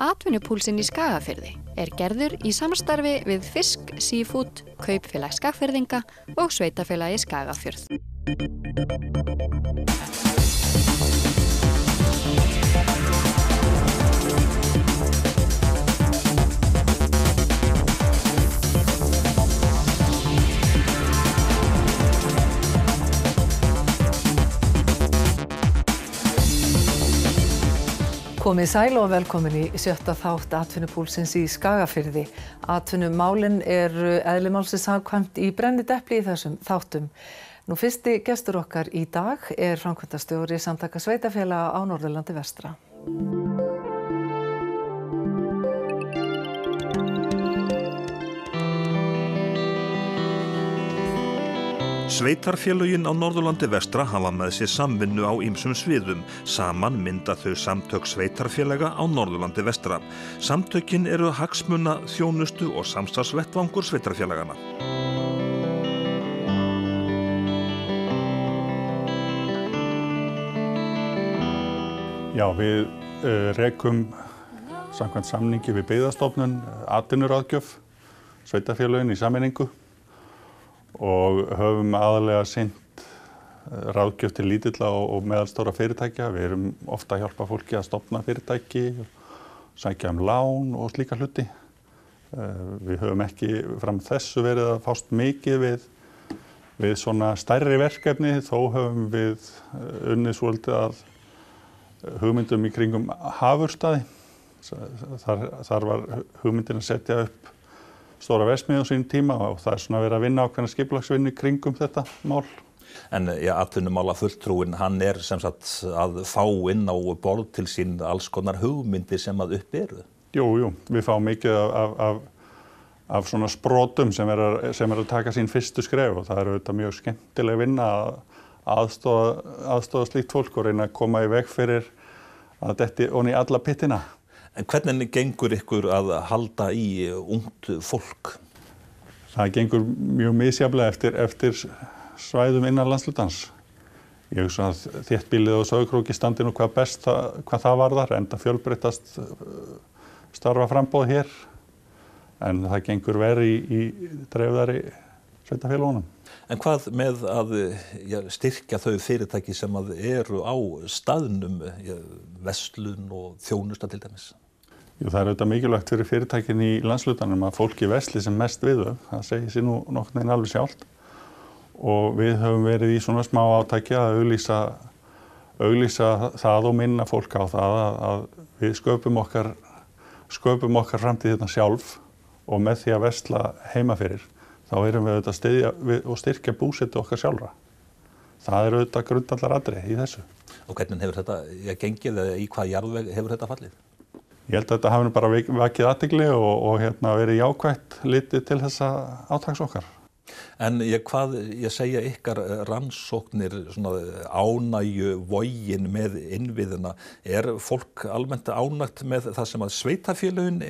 Atvinnupúlsinn í Skagafirði gerður í samstarfi við Fisk, Seafood, Kaupfélag Skagfirðinga og Sveitarfélagi Skagafjörð. Komið sæl og velkomin í 7. þátt Atvinnupúlsins í Skagafirði. Atvinnumálin eðli málsins samkvæmt í brennidepli í þessum þáttum. Fyrsti gestur okkar í dag framkvæmdastjóri Samtaka sveitarfélaga á Norðurlandi vestra. Sveitarfélögin á Norðurlandi vestra hafa með sér samvinnu á ýmsum sviðum. Saman mynda þau samtök sveitarfélaga á Norðurlandi vestra. Samtökin eru hagsmuna, þjónustu og samstarfsvettvangur sveitarfélagana. Já, við rekum samkvæmt samningi við Byggðastofnun atvinnuráðgjöf, sveitarfélögin í sameiningu og höfum aðalega sinnt ráðgjöf til lítilla og meðalstóra fyrirtækja. Við erum ofta að hjálpa fólki að stofna fyrirtæki, sækja lán og slíka hluti. Við höfum ekki fram þessu verið að fást mikið við svona stærri verkefni, þó höfum við unnið svolítið að hugmyndum í kringum Hafurstaði. Þar var hugmyndin að setja upp stóra verksmiðju á sínum tíma og það svona verið að vinna ákveðna skipulagsvinnu kringum þetta mál. En atvinnumála fulltrúinn, hann sem sagt að fá inn á borð til sín alls konar hugmyndir sem að upp eru? Jú, við fáum mikið af svona sprotum sem að taka sín fyrstu skref og það auðvitað mjög skemmtileg vinna að aðstoða slíkt fólk og reyna að koma í veg fyrir að detti ofan í alla pittina. En hvernig gengur ykkur að halda í ungt fólk? Það gengur mjög misjafnlega eftir svæðum innan landshlutans. Ég hugsa að þéttbýlið og Sauðárkróki standi nú hvað best hvað það varðar, enda fjölbreyttast starfa framboð hér. En það gengur verr í dreifðari sveitarfélögunum. En hvað með að styrkja þau fyrirtæki sem að eru á staðnum, verslun og þjónusta til dæmis? Jú, það auðvitað mikilvægt fyrir fyrirtækin í landshlutanum að fólki versli sem mest við þau. Það segir sér nú nokkurn veginn alveg sjálft. Og við höfum verið í svona smá átaki að auglýsa það og minna fólk á það að við sköpum okkar framtíð hérna sjálf og með því að versla heima fyrir. Þá erum við auðvitað að styðja og styrkja búsetu okkar sjálfra. Það auðvitað grundvallaratriði í þessu. Og hvernig hefur þetta gengið eða í hvað jarðveg hefur þetta fallið? Ég held að þetta hafi bara vakið athygli og verið jákvætt litið til þessa átaks okkar. En hvað segja ykkar rannsóknir ánægju vogin með innviðina? Fólk almennt ánægt með það sem að sveitarfélögin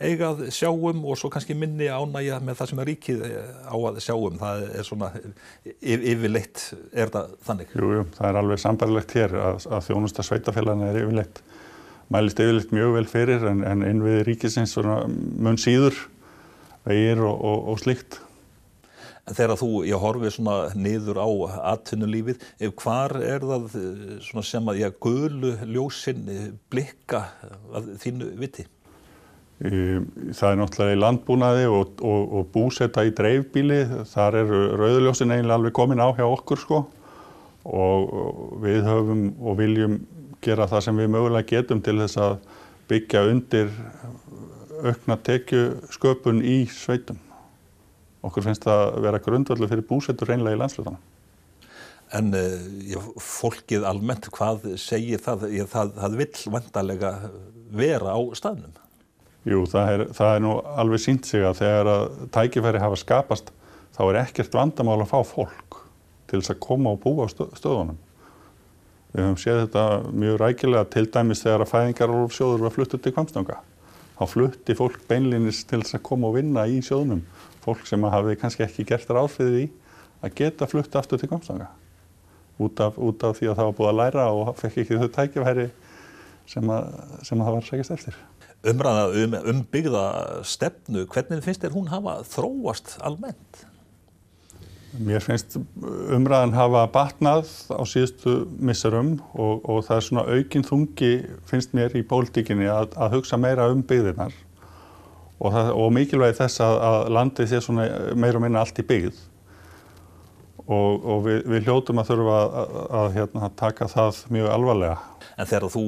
eiga að sjá og svo kannski minni ánægja með það sem að ríkið á að sjá Það svona yfirleitt, það þannig? Jú, það alveg sambærilegt hér að þjónusta sveitarfélagina yfirleitt. Mælist yfirleitt mjög vel fyrir en innviði ríkisins mun síður, vegir og slíkt. Þegar þú horfir niður á atvinnulífið, hvar það sem að gulu ljósin blikka að þínu viti? Það náttúrulega í landbúnaði og búseta í dreifbýli. Þar rauðu ljósin eiginlega alveg komin á hjá okkur og við höfum og viljum gera það sem við mögulega getum til þess að byggja undir aukna tekjusköpun í sveitum. Okkur finnst það vera grundvöllur fyrir búsetu hreinlega í landshlutanum. En fólkið almennt, hvað segir það? Það vill væntanlega vera á staðnum. Jú, það nú alveg sýnt sig að þegar að tækifæri hafa skapast, þá ekkert vandamál að fá fólk til þess að koma og búa á stöðunum. Við höfum séð þetta mjög rækilega til dæmis þegar að Fæðingarorlofssjóður var fluttur til Hvammstanga. Þá flutti fólk beinlínis til þess að koma og vinna í sjóðnum. Fólk sem hafði kannski ekki gert ráð fyrir því að geta flutt aftur til Hvammstanga. Út af því að það var búið að læra og fekk ekki þau tækifæri sem það var að sækjast eftir. Umræða byggðastefnu, hvernig finnst þér hún hafa þróast almennt? Mér finnst umræðan hafa batnað á síðustu misserum og það svona aukinn þungi finnst mér í pólitíkinni að hugsa meira byggðirnar og mikilvægi þess að landið sé svona meira og minna allt í byggð og við hljótum að þurfa að taka það mjög alvarlega. En þegar þú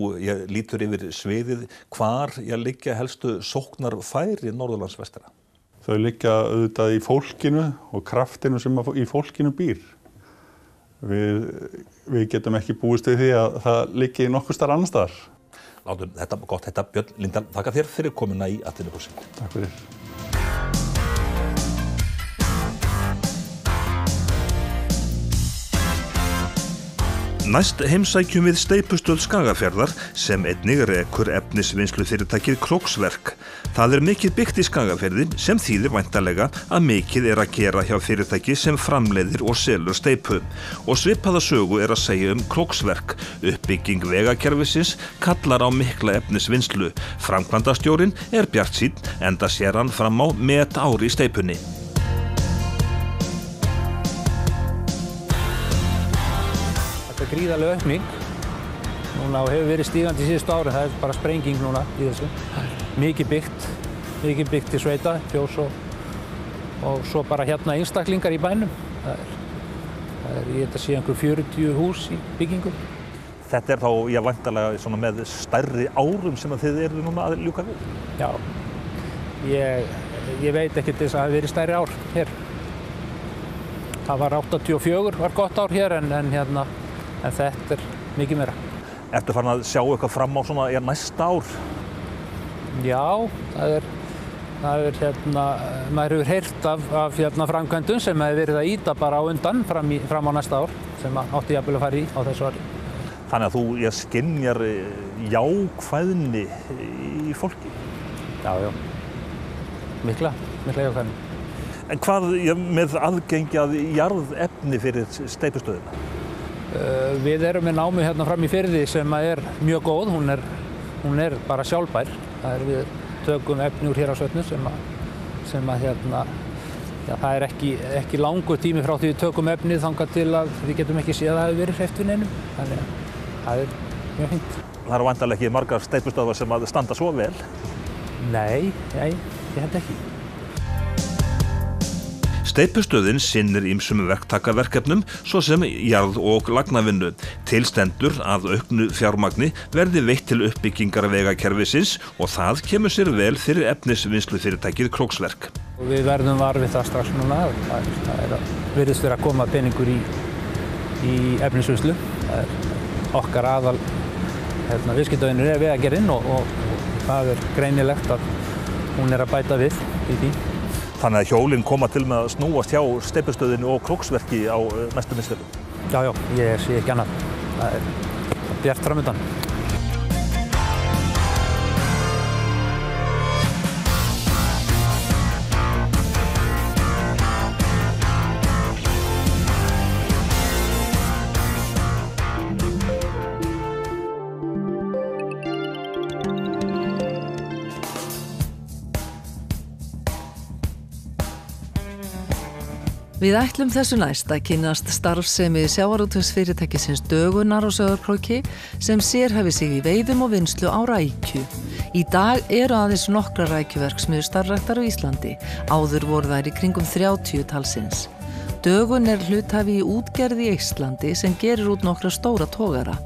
lítur yfir sviðið, hvar liggja helstu sóknarfæri Norðurlandsvestara? Þau liggja auðvitað í fólkinu og kraftinu sem í fólkinu býr. Við getum ekki búist við því að það liggi nokkuð staðar annars staðar. Látum þetta gott, Björn Líndal, þakka þér fyrir komuna í Atvinnupúlsinn. Takk fyrir. Næst heimsækjum við steypustöð Skagafjarðar sem einnig rekur efnisvinnslufyrirtækið Króksverk. Það mikið byggt í Skagafirði sem þýðir væntanlega að mikið að gera hjá fyrirtæki sem framleiðir og selur steypu. Og svipaða sögu að segja Króksverk. Uppbygging vegakerfisins kallar á mikla efnisvinnslu. Framkvæmdastjórinn bjartsýnn enda sér hann fram á metár í steypunni. Gríðarleg aukning. Núna hefur verið stígandi síðustu árin, það bara sprenging núna í þessu. Mikið byggt til sveita, fjós og svo bara hérna einstaklingar í bænum. Ég held að sé einhver 40 hús í byggingu. Þetta þá væntanlega svona með stærri árum sem að þið eru núna að ljúka við? Já, ég veit ekki þess að það hafi verið stærri ár hér. Það var 84, var gott ár hér en þetta mikið meira. Ertu farin að sjá eitthvað fram á svona næsta ár? Já, maður hefur heyrt af framkvæmdum sem hefur verið að ýta bara á undan fram á næsta ár sem átti jafnvel að fara í á þessu ári. Þannig að þú skynjar jákvæðni í fólki? Já, mikla jákvæðni. En hvað með aðgengi að jarðefni fyrir steypustöðina? Við erum með námi hérna fram í firði sem mjög góð, hún bara sjálfbær. Við tökum efni úr Héraðsvötnum sem það ekki langur tími frá því við tökum efnið þangað til að við getum ekki séð að það hefur verið hreyft við neinum. Þannig að það mjög fínt. Það væntanlega ekki margar steypustöðvar sem að standa svo vel? Nei, ég held ekki. Steypustöðin sinnir ýmsum verktakaverkefnum svo sem jarð- og lagnavinnu. Til stendur að auknu fjármagni verði veitt til uppbyggingar vegakerfisins og það kemur sér vel fyrir efnisvinnslufyrirtækið Króksverk. Við verðum var við það strax núna. Það virðist vera að koma peningur í efnisvinnslu. Það okkar aðal viðskiptavinur vegagerðin og það greinilegt að hún að bæta við í því. Þannig að hjólinn koma til með að snúast hjá steypustöðinni og Króksverki á næstu misserum? Já, ég sé ekki annað. Það bjart framundan. Við ætlum þessu næst að kynnast starfsemi sjávarútvegsfyrirtækisins Dögunar á Sauðárkróki sem sérhæfir sig í veiðum og vinnslu á rækju. Í dag eru aðeins nokkrar rækjuverksmiðjur starfræktar á Íslandi. Áður voru þær í kringum 30 talsins. Dögun hluthafi í útgerð í Eistlandi sem gerir út nokkra stóra togara.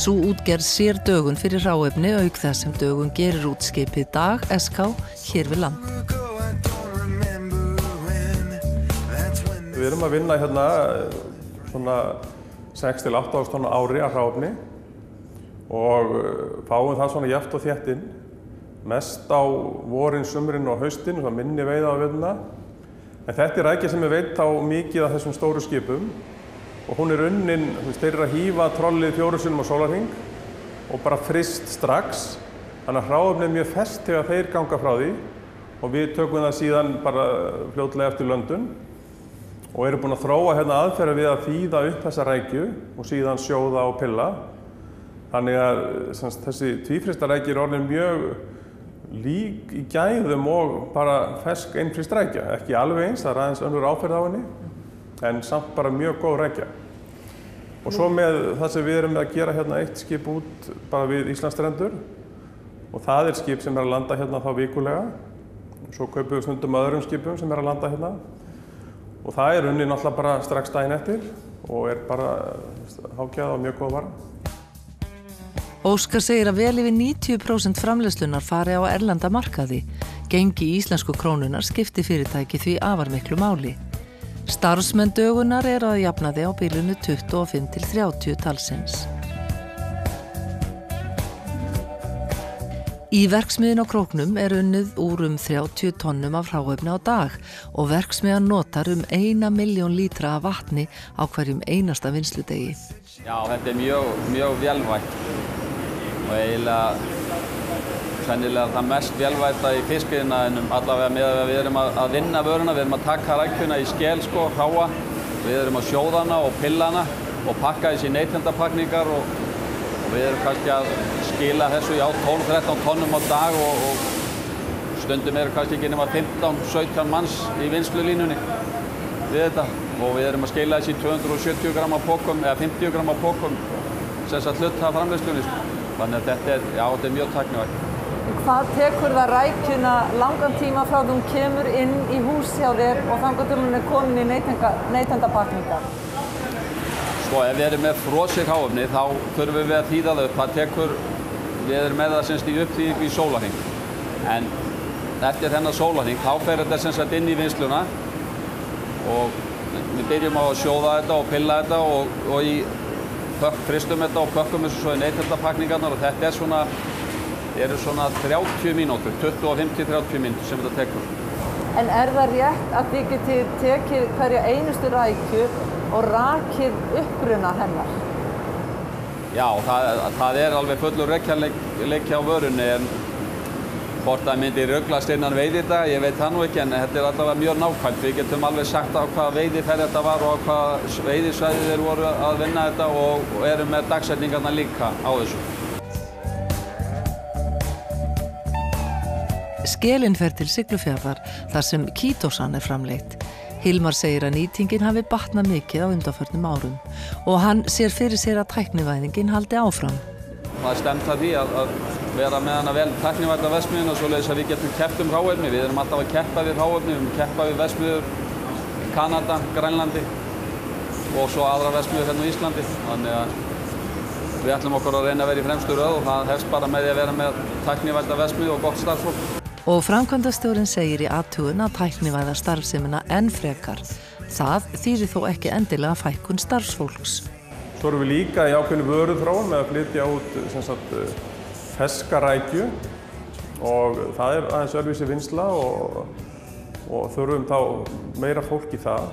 Sú útgerð sér Dögun fyrir hráefni auk þess sem Dögun gerir út skipið Dag SK hér við land. Við erum að vinna hérna svona 6-8 tonna ári af hráefni og fáum það svona jafnt og þétt inn. Mest á vorin, sumrin og haustin, svona minni veiða á veturna. En þetta rækja sem veit á mikið af þessum stóru skipum og hún unnin, þeir eru að hífa trollið 4 sinnum á sólarhring og bara fryst strax. Þannig að hráefni mjög ferskt þegar þeir ganga frá því og við tökum það síðan bara fljótlega eftir löndun. Og eru búin að þróa hérna aðferði við að þýða upp þessa rækju og síðan sjóða og pilla. Þannig að þessi tvífrysta rækja orðin mjög lík í gæðum og bara fersk innfryst rækja. Ekki alveg eins, það aðeins önnur áferð á henni, en samt bara mjög góð rækja. Og svo með það sem við erum með að gera hérna eitt skip út bara við Íslandsstrendur og það skip sem að landa hérna þá vikulega. Svo kaupum við stundum öðrum skipum sem að landa hérna og það unnið náttúrulega bara strax daginn eftir og bara hágæða og mjög góð vara. Óskar segir að vel yfir 90% framleiðslunnar fari á erlenda markaði. Gengi íslensku krónunar skipti fyrirtæki því afar miklu máli. Starfsmenn Dögunar að jafnaði á bilinu 25 til 30 talsins. Í verksmiðjun á Króknum unnið úr 30 tonnum af hráefni á dag og verksmiðjan notar 1 milljón lítra af vatni á hverjum einasta vinnsludegi. Já, þetta mjög vélvætt og eiginlega sennilega það mest vélvætta í fiskiðnaðinum allavega með að við erum að vinna vöruna, við erum að taka rækjuna í skel hráa, við erum að sjóða hana og pilla hana og pakka þessi í neytendapakningar og við erum kannski að skila þessu í 12-13 tonnum á dag og stundum kannski ekki nema 15-17 manns í vinnslulínunni við þetta og við erum að skila þessi 270 gramma pókum eða 50 gramma pókum sem sagt hluta af framleiðslunni. Þannig að þetta er mjög tæknivægt. Hvað tekur það rækjuna langan tíma frá því hún kemur inn í hús hjá þér og þangað til hún komin í neytendapakningar? Sko, ef við erum með frosið hráefni þá þurfum við að þýða það upp. Við erum með það semst í uppþýðingu í sólarhring. En eftir þennan sólarhring þá fer þetta sem sagt inn í vinnsluna og við byrjum á að sjóða þetta og pilla þetta og í fristum þetta og pökkum þessu svo í neytendapakningarnar og þetta eru svona 30 mínútur, 25-30 mínútur sem þetta tekur. En það rétt að þið getið tekið hverja einustu rækju og rakið uppruna hennar? Já, það alveg fullur rekjanleiki á vörunni en hvort það myndi ruglast innan veiðidag, ég veit það nú ekki en þetta allavega mjög nákvæmt. Við getum alveg sagt á hvaða veiðiferð þetta var og á hvaða veiðisvæði þeir voru að vinna þetta og erum með dagsetningarna líka á þessu. Skelin fer til Siglufjarðar þar sem kítósan framleitt. Hilmar segir að nýtingin hafi batnað mikið á undanförnum árum og hann sér fyrir sér að tæknivæðingin haldi áfram. Það stemt að því að vera með hana vel tæknivædda verksmiðjuna svoleiðis að við getum keppt hráefni. Við erum alltaf að keppa við hráefni, við erum að keppa við verksmiðjur í Kanada, Grænlandi og svo aðra verksmiðjur hérna á Íslandi. Þannig að við ætlum okkur að reyna að vera í fremstu röð og það hefst bara með því að vera með tæknivædda verksmiðju og gott starfsfólk. Og framkvæmdastjórinn segir í athugun að tæknivæða starfsemina enn frekar. Það þýðir þó ekki endilega fækkun starfsfólks. Svo erum við líka í ákveðnu vöruþróun með að flytja út ferska rækju og það aðeins öðruvísi vinnsla og þurfum þá meira fólk í það.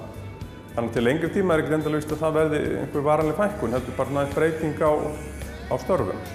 Þannig til lengri tíma ekki endalaust að það verði einhver varanleg fækkun, þetta bara næst breyting á störfum.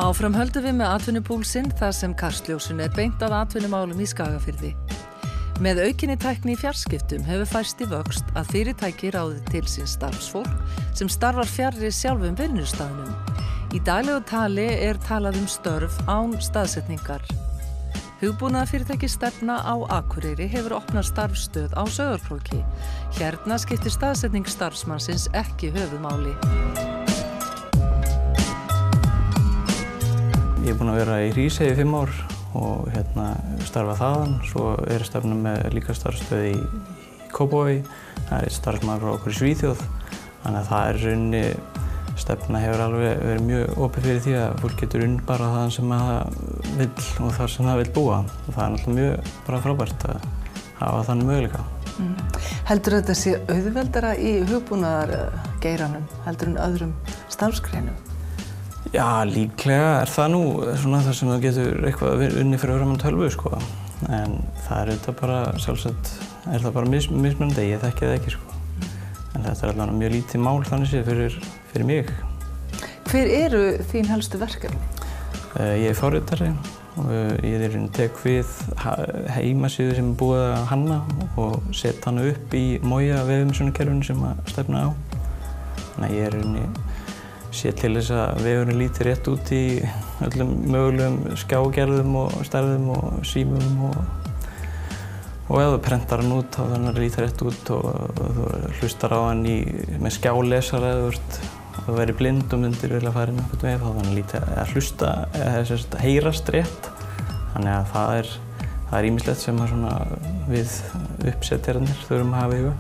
Áfram höldum við með atvinnupúlsinn þar sem kastljósinu beint að atvinnumálum í Skagafirði. Með aukinni tækni í fjarskiptum hefur færst í vöxt að fyrirtæki ráði til sín starfsfólk sem starfar fjarri sjálfum vinnustaðnum. Í daglegu tali talað störf án staðsetningar. Hugbúnaðarfyrirtæki Stefna á Akureyri hefur opnað starfsstöð á Sauðárkróki. Hérna skiptir staðsetning starfsmannsins ekki höfuðmáli. Ég er búinn að vera í Hrísey í 5 ár og starfa þaðan. Svo Stefna með líka starfsstöð í Kópavogi. Það einn starfsmaður frá okkur í Svíþjóð. Þannig að það rauninni, Stefna hefur alveg verið mjög opið fyrir því að fólk getur unnið bara þaðan sem það vill og þar sem það vill búa. Og það náttúrulega mjög frábært að hafa þannig möguleika. Heldur þetta sé auðveldara í hugbúnaðargeiranum heldur en öðrum starfsgreinum? Já, líklega það nú svona það sem það getur eitthvað unnið fyrir öðrum en tölvu, En það auðvitað bara, sjálfsagt, það bara mismunandi, ég þekki það ekki, En þetta allavega mjög lítið mál þannig séð fyrir mig. Hver eru þín helstu verkefni? Ég forritari og ég tek við heimasíðu sem búið að hanna og set hana upp í Moja vefumsjónarkerfinu sem að stefna á. Þannig að ég sé til þess að vefurinn líti rétt út í öllum mögulegum skjágerðum og stærðum og símum og ef þú prentar hann út þá þannig að líti rétt út og þú hlustar á hann með skjálesara eða þú verið blind og myndir vilja fara inn á einhvern veg þá þannig að líti að hlusta eða heyrast rétt. Þannig að það er ýmislegt sem við uppsetjarnir þurfum að hafa í huga.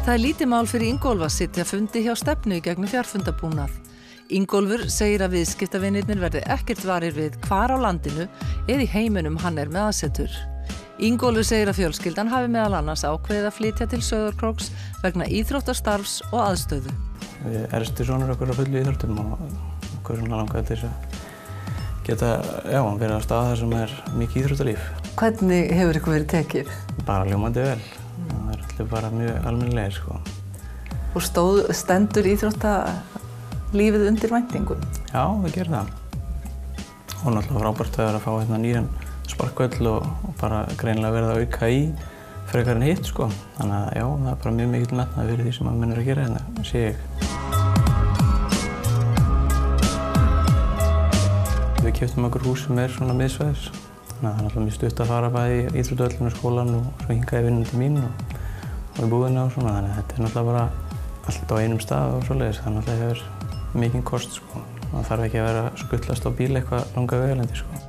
Það lítið mál fyrir Ingólf að sitja fundi hjá stefnu í gegnum fjarfundabúnað. Ingólfur segir að viðskiptavinirnir verði ekkert varir við hvar á landinu eða í heiminum hann með aðsetur. Ingólfur segir að fjölskyldan hafi meðal annars ákveðið að flytja til Sauðárkróks vegna íþróttastarfs og aðstöðu. Við erstu sonur okkur á fullu íþróttum og okkur langaði til að geta verið á stað þar sem mikið íþróttalíf. Hvernig hefur ykkur verið tekið? Bara ljómandi vel. Það allir bara mjög almennilegir Og stendur íþróttalífið undir væntingum? Já, það gerir það. Og náttúrulega frábært að fá nýjan sparkvöll og bara greinilega verið að auka í frekar en hitt Þannig að já, það er bara mjög mikill metnaður fyrir því sem menn að gera hérna, sé ég. Við keyptum okkur hús sem svona miðsvæðis. Þannig að það er náttúrulega mjög stutt að fara bæði í íþróttavöllinn og skólann og svo hingað í vinnandi mín og í búðina og svona. Þannig að þetta er náttúrulega bara allt á einum stað og svoleiðis. Það náttúrulega hefur mikinn kost Það þarf ekki að vera að skutlast á bíl eitthvað langa vegalendi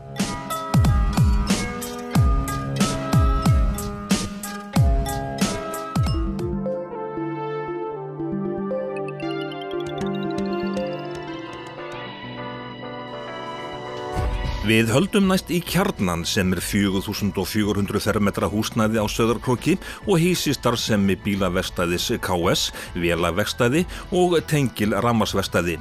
Við höldum næst í Kjarnan sem 4.400 fermetra húsnæði á Sauðárkróki og hýsir starfsemi bílaverkstæðis KS, vélaverkstæði og tengil rafmagnsverkstæði.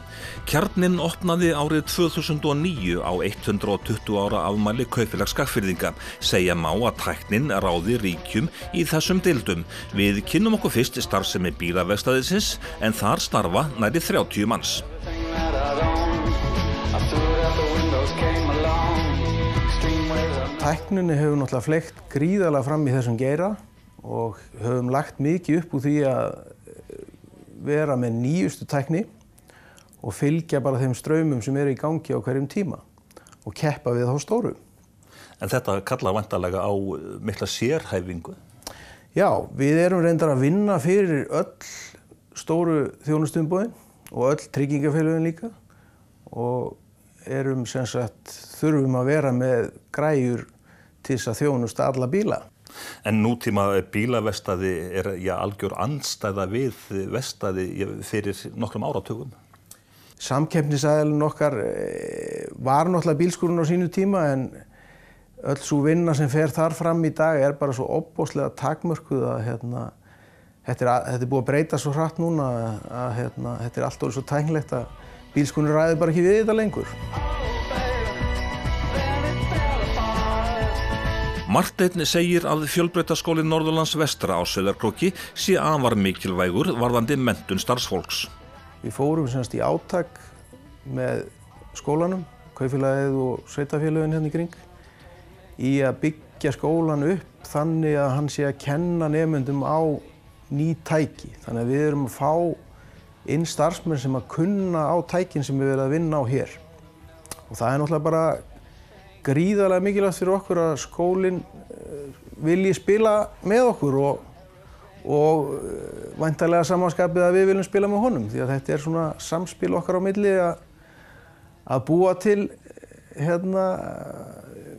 Kjarnin opnaði árið 2009 á 120 ára afmæli Kaupfélags Skagfirðinga. Segja má að tæknin ráði ríkjum í þessum deildum. Við kynnum okkur fyrst starfsemi bílaverkstæðisins en þar starfa nærri 30 manns. Tækninni hefur náttúrulega fleygt gríðarlega fram í þessum geira og höfum lagt mikið upp úr því að vera með nýjustu tækni og fylgja bara þeim straumum sem í gangi á hverjum tíma og keppa við þá stóru. En þetta kallar væntanlega á mikla sérhæfingu? Já, við erum reyndar að vinna fyrir öll stóru þjónustumboðin og öll tryggingafélögin líka og erum þurfum að vera með græjur til þess að þjónusta alla bíla. En nútíma bílaverkstæði algjör andstæða við verkstæði fyrir nokkrum áratugum? Samkeppnisaðilinn okkar var náttúrulega bílskúrinn á sínu tíma en öll sú vinna sem fer þar fram í dag bara svo ofboðslega takmörkuð að þetta er búið að breyta svo hratt núna að þetta allt orðið svo tæknilegt að bílskúrinn ræður bara ekki við þetta lengur. Marteinn segir að Fjölbrautaskóli Norðurlands vestra á Sauðárkróki sé afar mikilvægur varðandi menntun starfsfólks. Við fórum í átak með skólanum, kaupfélagið og sveitarfélögin hérna í kring í að byggja skólan upp þannig að hann sé að kenna nemendum á ný tæki. Þannig að við erum að fá inn starfsmenn sem að kunna á tækin sem við verðum að vinna á hér. Og það er náttúrulega bara gríðarlega mikilvægt fyrir okkur að skólinn vilji spila með okkur og væntanlega samanskapið að við viljum spila með honum því að þetta er svona samspil okkar á milli að búa til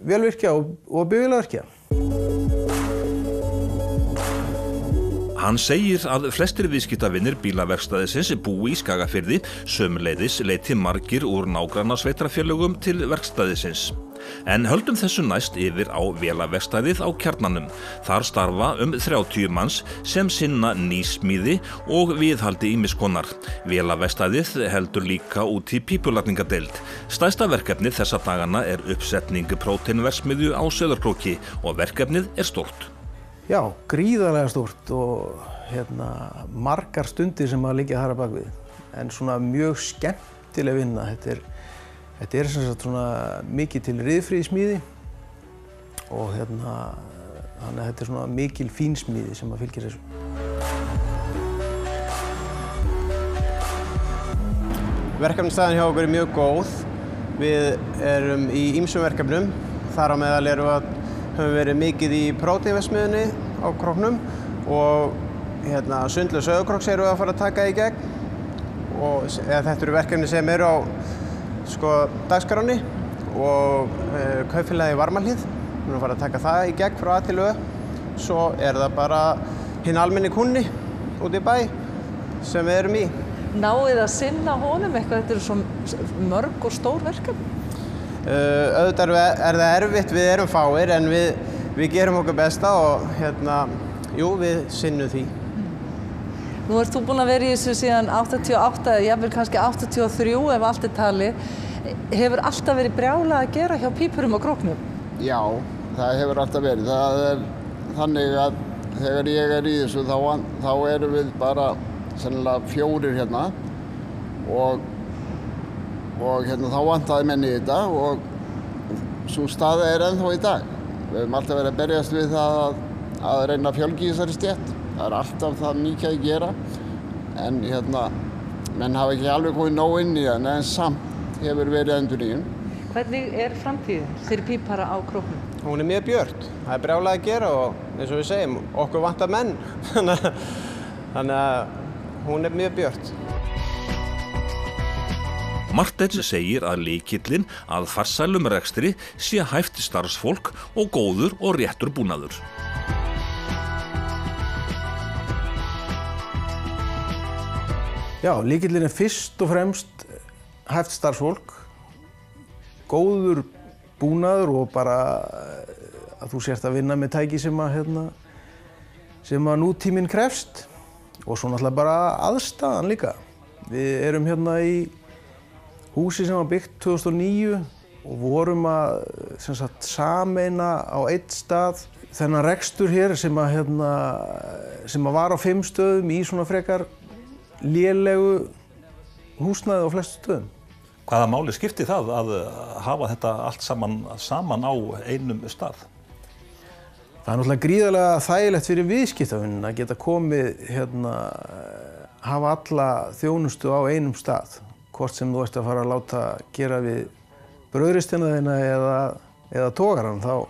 vélvirkja og bifvélavirkja. Hann segir að flestir viðskiptavinir bílaverkstæðisins búi í Skagafirði, sömuleiðis leiti margir úr nágrannasveitarfélögum til verkstæðisins. En höldum þessu næst yfir á vélaverkstæðið á Kjarnanum. Þar starfa 30 manns sem sinna nýsmíði og viðhaldi ýmiss konar. Vélaverkstæðið heldur líka út í pípulagningadeild. Stærsta verkefnið þessa dagana uppsetning próteinverksmiðju á Sauðárkróki og verkefnið stórt. Já, gríðarlega stórt og margar stundir sem að liggja þar að bak við. En svona mjög skemmtileg vinna. Þetta er sem sagt svona mikið til ryðfríðsmíði og þannig að þetta er svona mikil fínsmíði sem að fylgir þessu. Verkefnisstaðan hjá okkur er mjög góð. Við erum í ýmsum verkefnum. Þar á meðal höfum verið mikið í próteinverksmiðjunni á Króknum og Sundlaug Sauðárkróks erum við að fara að taka í gegn. Þetta eru verkefni sem eru á dagskránni og kaupfélagið Varmahlíð. Við erum að fara að taka það í gegn frá A til Ö. Svo er það bara hinn almenni kunni út í bæ sem við erum í. Náið að sinna honum eitthvað? Þetta eru svo mörg og stór verkefni. Auðvitað er það erfitt, við erum fáir en við gerum okkur besta og jú, við sinnum því. Nú ert þú búinn að vera í þessu síðan 88, jafnvel kannski 83 ef allt er talið. Hefur alltaf verið brjálað að gera hjá pípurum á Króknum? Já, það hefur alltaf verið. Það er þannig að þegar ég er í þessu þá erum við bara sennilega 4 hérna og þá vantaði menn í þetta og sú staða er ennþá í dag. Við höfum alltaf verið að berjast við það að reyna að fjölga í þessari stétt. Það er alltaf það mikið að gera en menn hafa ekki alveg komið nóg inn í það en samt hefur verið endurnýjun. Hvernig er framtíðin fyrir pípara á Króknum? Hún er mjög björt. Það er brjálað að gera og eins og við segjum, okkur vantar menn. Þannig að hún er mjög björt. Marteinn segir að lykillinn að farsælum rekstri sé hæft starfsfólk og góður og réttur búnaður. Já, lykillinn er fyrst og fremst hæft starfsfólk, góður búnaður og bara að þú sért að vinna með tæki sem að nútíminn krefst og svo náttúrulega bara aðstaðan líka. Við erum hérna í húsi sem var byggt 2009 og vorum að sameina á einn stað þennan rekstur hér sem að var á 5 stöðum í svona frekar lélegu húsnæði á flestu stöðum. Hvaða máli skipti það að hafa þetta allt saman á einum stað? Það er náttúrulega gríðarlega þægilegt fyrir viðskiptavinina að geta komið hafa alla þjónustu á einum stað. Hvort sem þú ert að fara að láta gera við brauðristina þína eða togarann, þá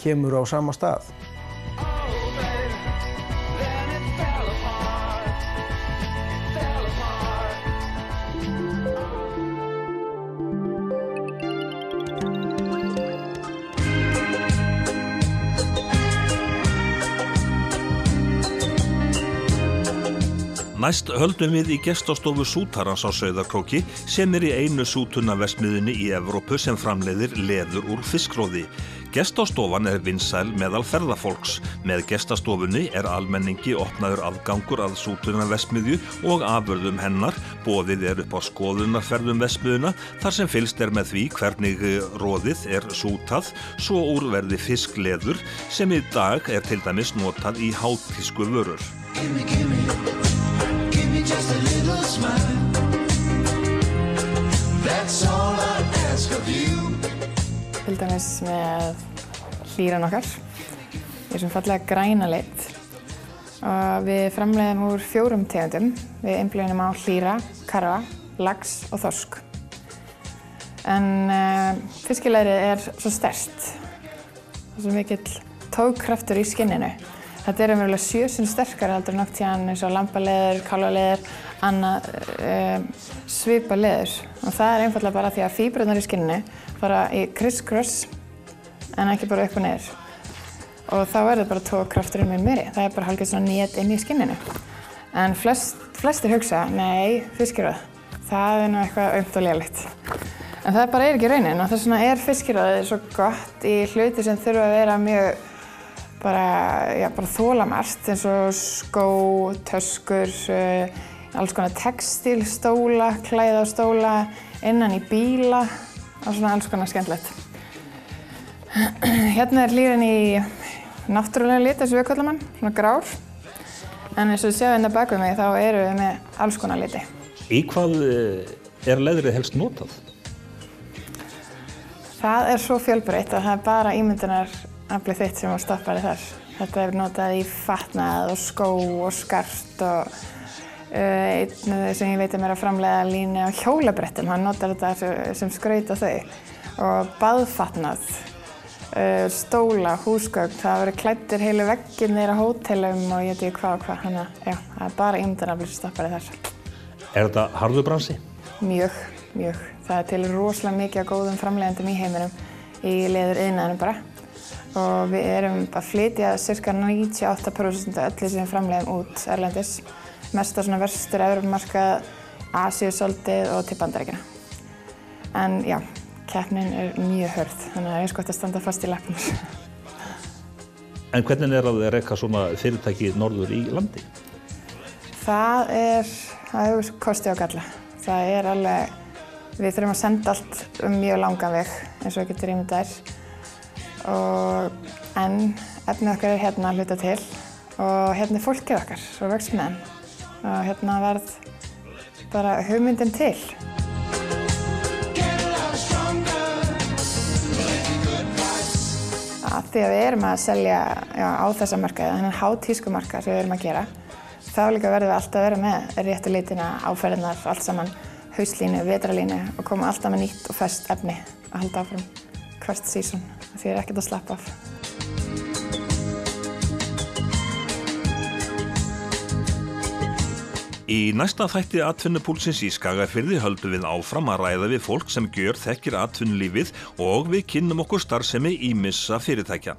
kemur á sama stað. Næst höldum við í gestastofu Sútarans á Sauðárkróki sem er í einu sútunaverksmiðjunni í Evrópu sem framleiðir leður úr fiskroði. Gestastofan er vinsæl meðal ferðafólks. Með gestastofunni er almenningi opnaður aðgangur að sútunaverksmiðju og afurðum hennar. Boðið er upp á skoðunarferðum verksmiðjuna þar sem fylgst er með því hvernig roðið er sútað, svo úr verði fiskleður sem í dag er til dæmis notað í hátísku vörur. Just a little smile. That's all I ask of you. Til dæmis með hlýran okkar í þessum fallega græna lit. Og við framleiðum úr 4 tegundum. Við einblínum á hlýra, karfa, lax og þorsk. En fiskileðrið er svo sterkt. Það er svo mikill tógkraftur í skinninu. Þetta er umverulega 7 sinnum sterkari heldur en nokkuð tíðan eins og lambaleður, kálfaleður, annað svipað leður. Og það er einfaldlega bara því að fíbrurnar í skinninu fara í criss-cross en ekki bara upp og niður. Og þá verður bara tógkrafturinn mun meiri. Það er bara hálfgeitt svona net inn í skinninu. En flestir hugsa, nei, fiskiroð, það er nú eitthvað aumt og lélegt. En það bara er ekki raunin og þess vegna er fiskiroðið svo gott í hluti sem þurfa að vera mjög bara þolamart eins og skó, töskur, alls konar textíl, stóla, klæði á stóla, innan í bíla og svona alls konar skemmtilegt. Hérna er hlýran í náttúrulega lit eins og við köllum hann, svona grár. En eins og þið sjáum bak við mig þá erum við með alls konar liti. Í hvað leðrið helst notað? Það svo fjölbreytt að það bara ímyndunaraflið þitt sem stoppar þar. Þetta notað í fatnað og skó og skart og einn sem ég veit að að framleiða línu á hjólabrettum, hann notar þetta sem skraut á þau. Og baðfatnað, stóla, húsgögn, það verið klæddir heilu veggirnir á hótelum og ég veit ekki hvað og hvað. Þannig að já, það bara ímyndunaraflið sem stoppar þar. Er þetta harður bransi? Mjög, mjög. Það til rosalega mikið af góðum framleiðendum í heiminum í leðuriðnaðinum bara. Og við erum að flytja cirka 98% af öllu sem við framleiðum út erlendis. Mest á svona verstur Evrópumarkað, Asíu svolítið og til Bandaríkjanna. En já, keppnin mjög hörð, þannig að það eins gott að standa fast í lappirnar. En hvernig að reka svona fyrirtæki norður í landi? Það hefur kosti og galla. Það alveg, við þurfum að senda allt mjög langan veg, eins og við getum ímyndað. En efnið okkar hérna að hluta til og hérna fólkið okkar, svo verksmiðjan. Og hérna varð bara hugmyndin til. Af því að við erum að selja á þessa markaði, þennan hátískumarkað sem við erum að gera, þá líka verðum við alltaf að vera með réttu litina, áferðirnar, allt saman, hauslínu, vetralínu og koma alltaf með nýtt og ferskt efni að halda áfram hvert sísón. Því ekkert að slappa af. Í næsta þætti atvinnupúlsins í Skagafirði höldum við áfram að ræða við fólk sem gjörþekkir atvinnulífið og við kynnum okkur starfsemi ýmissa fyrirtækja.